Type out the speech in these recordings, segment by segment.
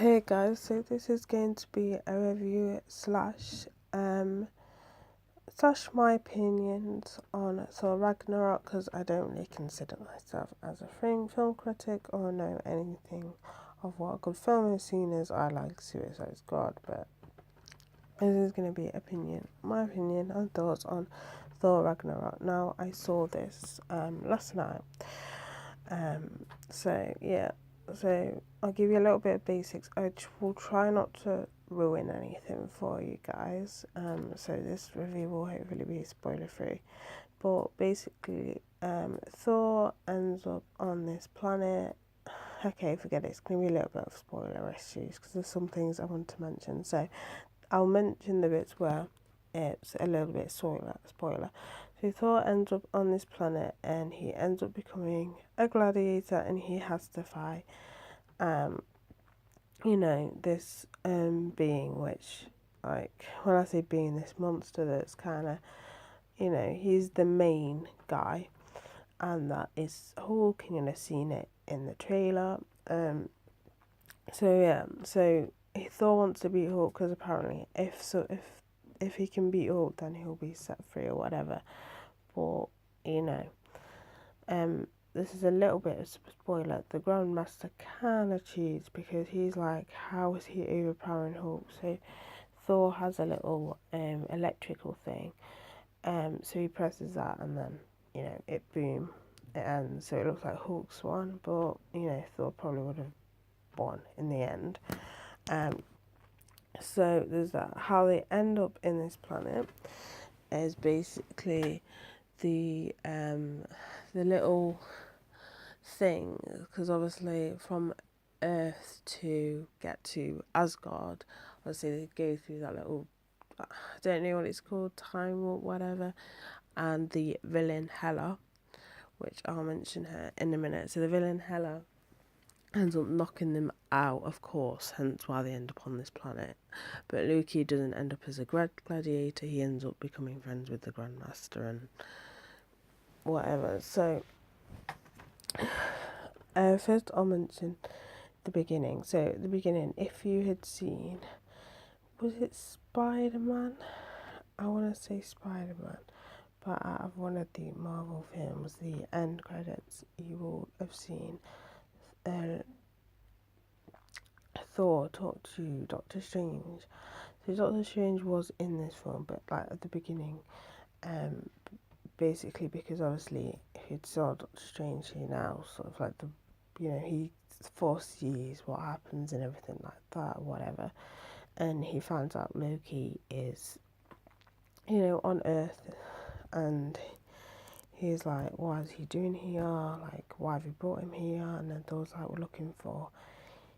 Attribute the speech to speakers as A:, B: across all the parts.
A: Hey guys, so this is going to be a review slash my opinions on Thor Ragnarok, because I don't really consider myself as a film critic or know anything of what a good film is, seen as I like Suicide Squad, but this is going to be my opinion and thoughts on Thor Ragnarok. Now, I saw this last night, so I'll give you a little bit of basics. I will try not to ruin anything for you guys. So this review will hopefully be spoiler free. But basically, Thor ends up on this planet. Okay, forget it. It's going to be a little bit of spoiler issues because there's some things I want to mention. So I'll mention the bits where it's a little bit spoiler. So Thor ends up on this planet and he ends up becoming a gladiator, and he has to fight this being, which, like, when I say being, this monster that's kind of, he's the main guy, and that is Hulk, and you've seen it in the trailer. So Thor wants to beat Hulk because apparently if he can beat Hulk, then he'll be set free or whatever. But this is a little bit of spoiler. The Grandmaster kind of cheats because he's like, how is he overpowering Hulk? So Thor has a little electrical thing. So he presses that, and then it ends. So it looks like Hulk's won, but Thor probably would have won in the end. So there's that. How they end up in this planet is basically the little thing, because obviously from Earth to get to Asgard, obviously they go through that little, I don't know what it's called, time or whatever, and the villain Hela, which I'll mention her in a minute. So the villain Hela ends up knocking them out, of course, hence why they end up on this planet. But Loki doesn't end up as a gladiator, he ends up becoming friends with the Grandmaster and whatever. So first I'll mention the beginning. So the beginning, if you had seen, was it Spider-Man? I want to say Spider-Man, but out of one of the Marvel films, the end credits, you will have seen Thor talk to Doctor Strange. So Doctor Strange was in this film, but like at the beginning, basically because obviously he saw Doctor Strange, he now sort of like he foresees what happens and everything like that, whatever, and he finds out Loki is on Earth, and he's like, what is he doing here, like why have you brought him here? And then Thor's like, we're looking for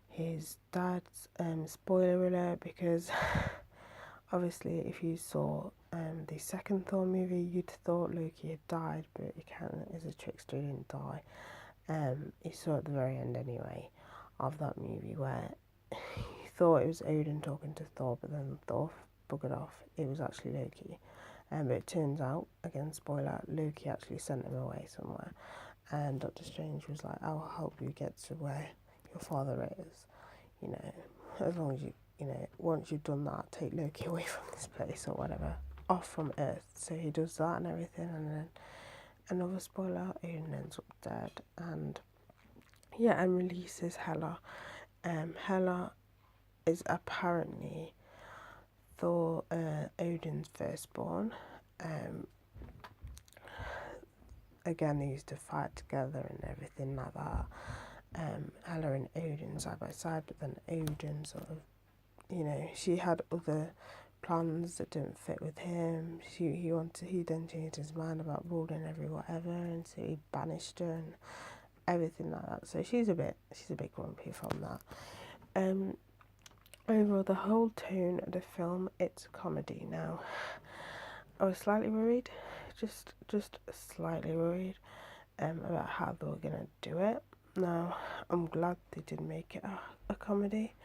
A: his dad's, spoiler alert, because obviously if you saw the second Thor movie, you'd thought Loki had died, but he can't, as a trickster, he didn't die. You saw at the very end anyway of that movie where he thought it was Odin talking to Thor, but then Thor buggered off. It was actually Loki. But it turns out, again spoiler, Loki actually sent him away somewhere, and Doctor Strange was like, I'll help you get to where your father is, as long as once you've done that, take Loki away from this place or whatever, off from Earth. So he does that and everything, and then another spoiler, Odin ends up dead, and releases Hela. Hela is apparently Odin's firstborn. Again, they used to fight together and everything like that. Hela and Odin side by side, but then Odin sort of, she had other plans that didn't fit with him. He then changed his mind about ruling every whatever, and so he banished her and everything like that. So she's a bit grumpy from that. Overall, the whole tone of the film, it's a comedy. Now, I was slightly worried, just slightly worried, about how they were gonna do it. Now, I'm glad they did make it a comedy,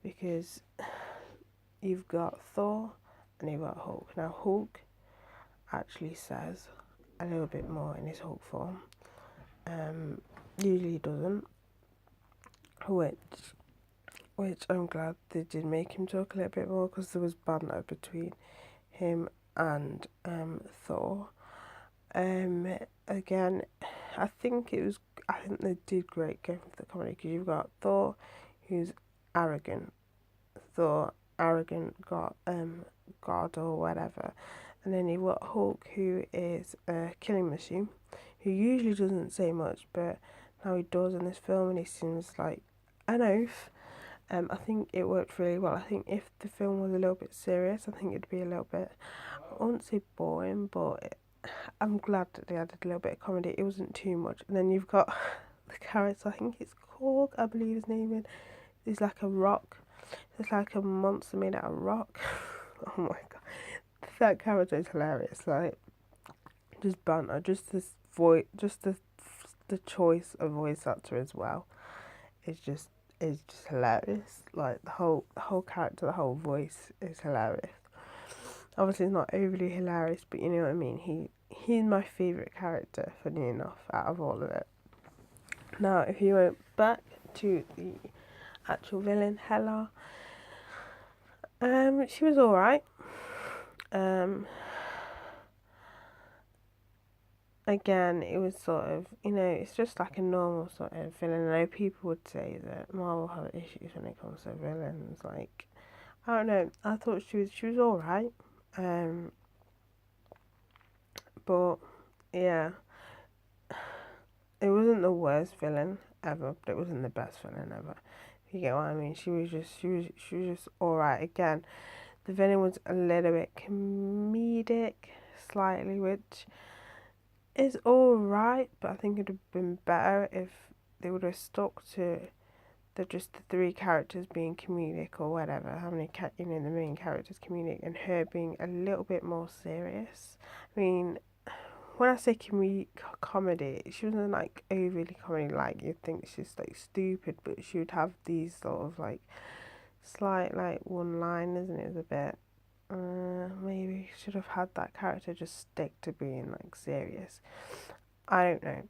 A: because you've got Thor and you've got Hulk. Now, Hulk actually says a little bit more in his Hulk form. Usually doesn't, which which I'm glad they did make him talk a little bit more because there was banter between him and Thor. Again, I think it was. I think they did great going for the comedy because you've got Thor, who's arrogant. Thor, arrogant god or whatever, and then you've got Hulk, who is a killing machine, who usually doesn't say much, but now he does in this film, and he seems like an oaf. I think it worked really well. I think if the film was a little bit serious, I think it'd be a little bit, I wouldn't say boring, but I'm glad that they added a little bit of comedy. It wasn't too much. And then you've got the character, I think it's Korg, I believe his name is. He's like a rock. It's like a monster made out of rock. Oh my god. That character is hilarious. Like, just banter, just this voice, just the choice of voice actor as well. It's just hilarious. Like the whole character, the whole voice is hilarious. Obviously, it's not overly hilarious, but you know what I mean. He's my favourite character, funny enough, out of all of it. Now, if you went back to the actual villain, Hela, she was alright. Again, it was sort of, it's just like a normal sort of villain. I know people would say that Marvel have issues when it comes to villains. Like, I don't know. I thought she was alright. But yeah, it wasn't the worst villain ever, but it wasn't the best villain ever. If you get what I mean, she was just alright. Again, the villain was a little bit comedic, slightly, which is alright, but I think it'd have been better if they would have stuck to the three characters being comedic or whatever. How many the main characters comedic and her being a little bit more serious. I mean, when I say comedy, she wasn't like overly comedy. Like you'd think she's like stupid, but she would have these sort of like slight like one-liners, and it was a bit. Maybe should have had that character just stick to being like serious. I don't know.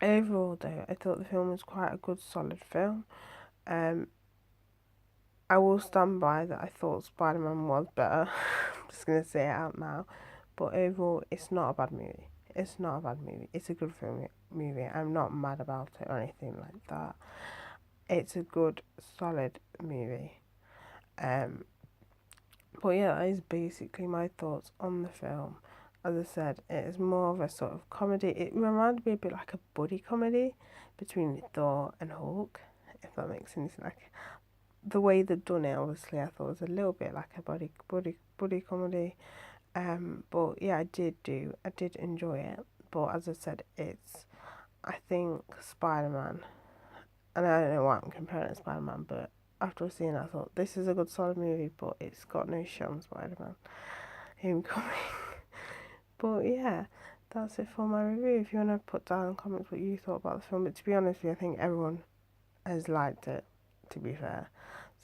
A: Overall, though, I thought the film was quite a good, solid film. Um, I will stand by that. I thought Spider-Man was better. I'm just gonna say it out now. But overall, it's not a bad movie. It's not a bad movie. It's a good movie. I'm not mad about it or anything like that. It's a good, solid movie. Um, but yeah, that is basically my thoughts on the film. As I said, it is more of a sort of comedy. It reminded me a bit like a buddy comedy between Thor and Hulk, if that makes sense. Like the way they've done it, obviously, I thought was a little bit like a buddy comedy. But yeah, I did enjoy it. But as I said, I think Spider-Man, and I don't know why I'm comparing it to Spider-Man, but after seeing it, I thought this is a good solid movie, but it's got no shot on Spider-Man Homecoming. But yeah, that's it for my review. If you want to put down in comments what you thought about the film, but to be honest with you, I think everyone has liked it, to be fair.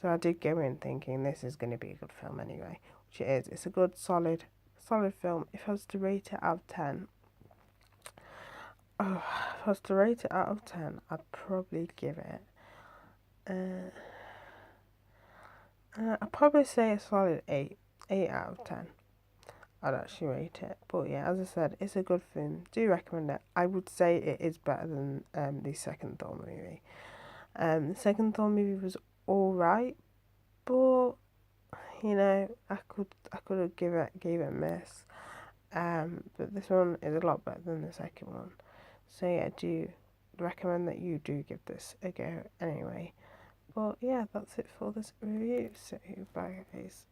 A: So I did go in thinking this is going to be a good film anyway, which it is. It's a good, solid film. If I was to rate it out of 10, I'd probably give it, I'd probably say a solid 8 out of 10. I'd actually rate it. But yeah, as I said, it's a good film. Do recommend it. I would say it is better than the second Thor movie. The second Thor movie was alright, but I could have gave it a miss. But this one is a lot better than the second one. So yeah, I do recommend that you do give this a go anyway. But yeah, that's it for this review. So bye guys.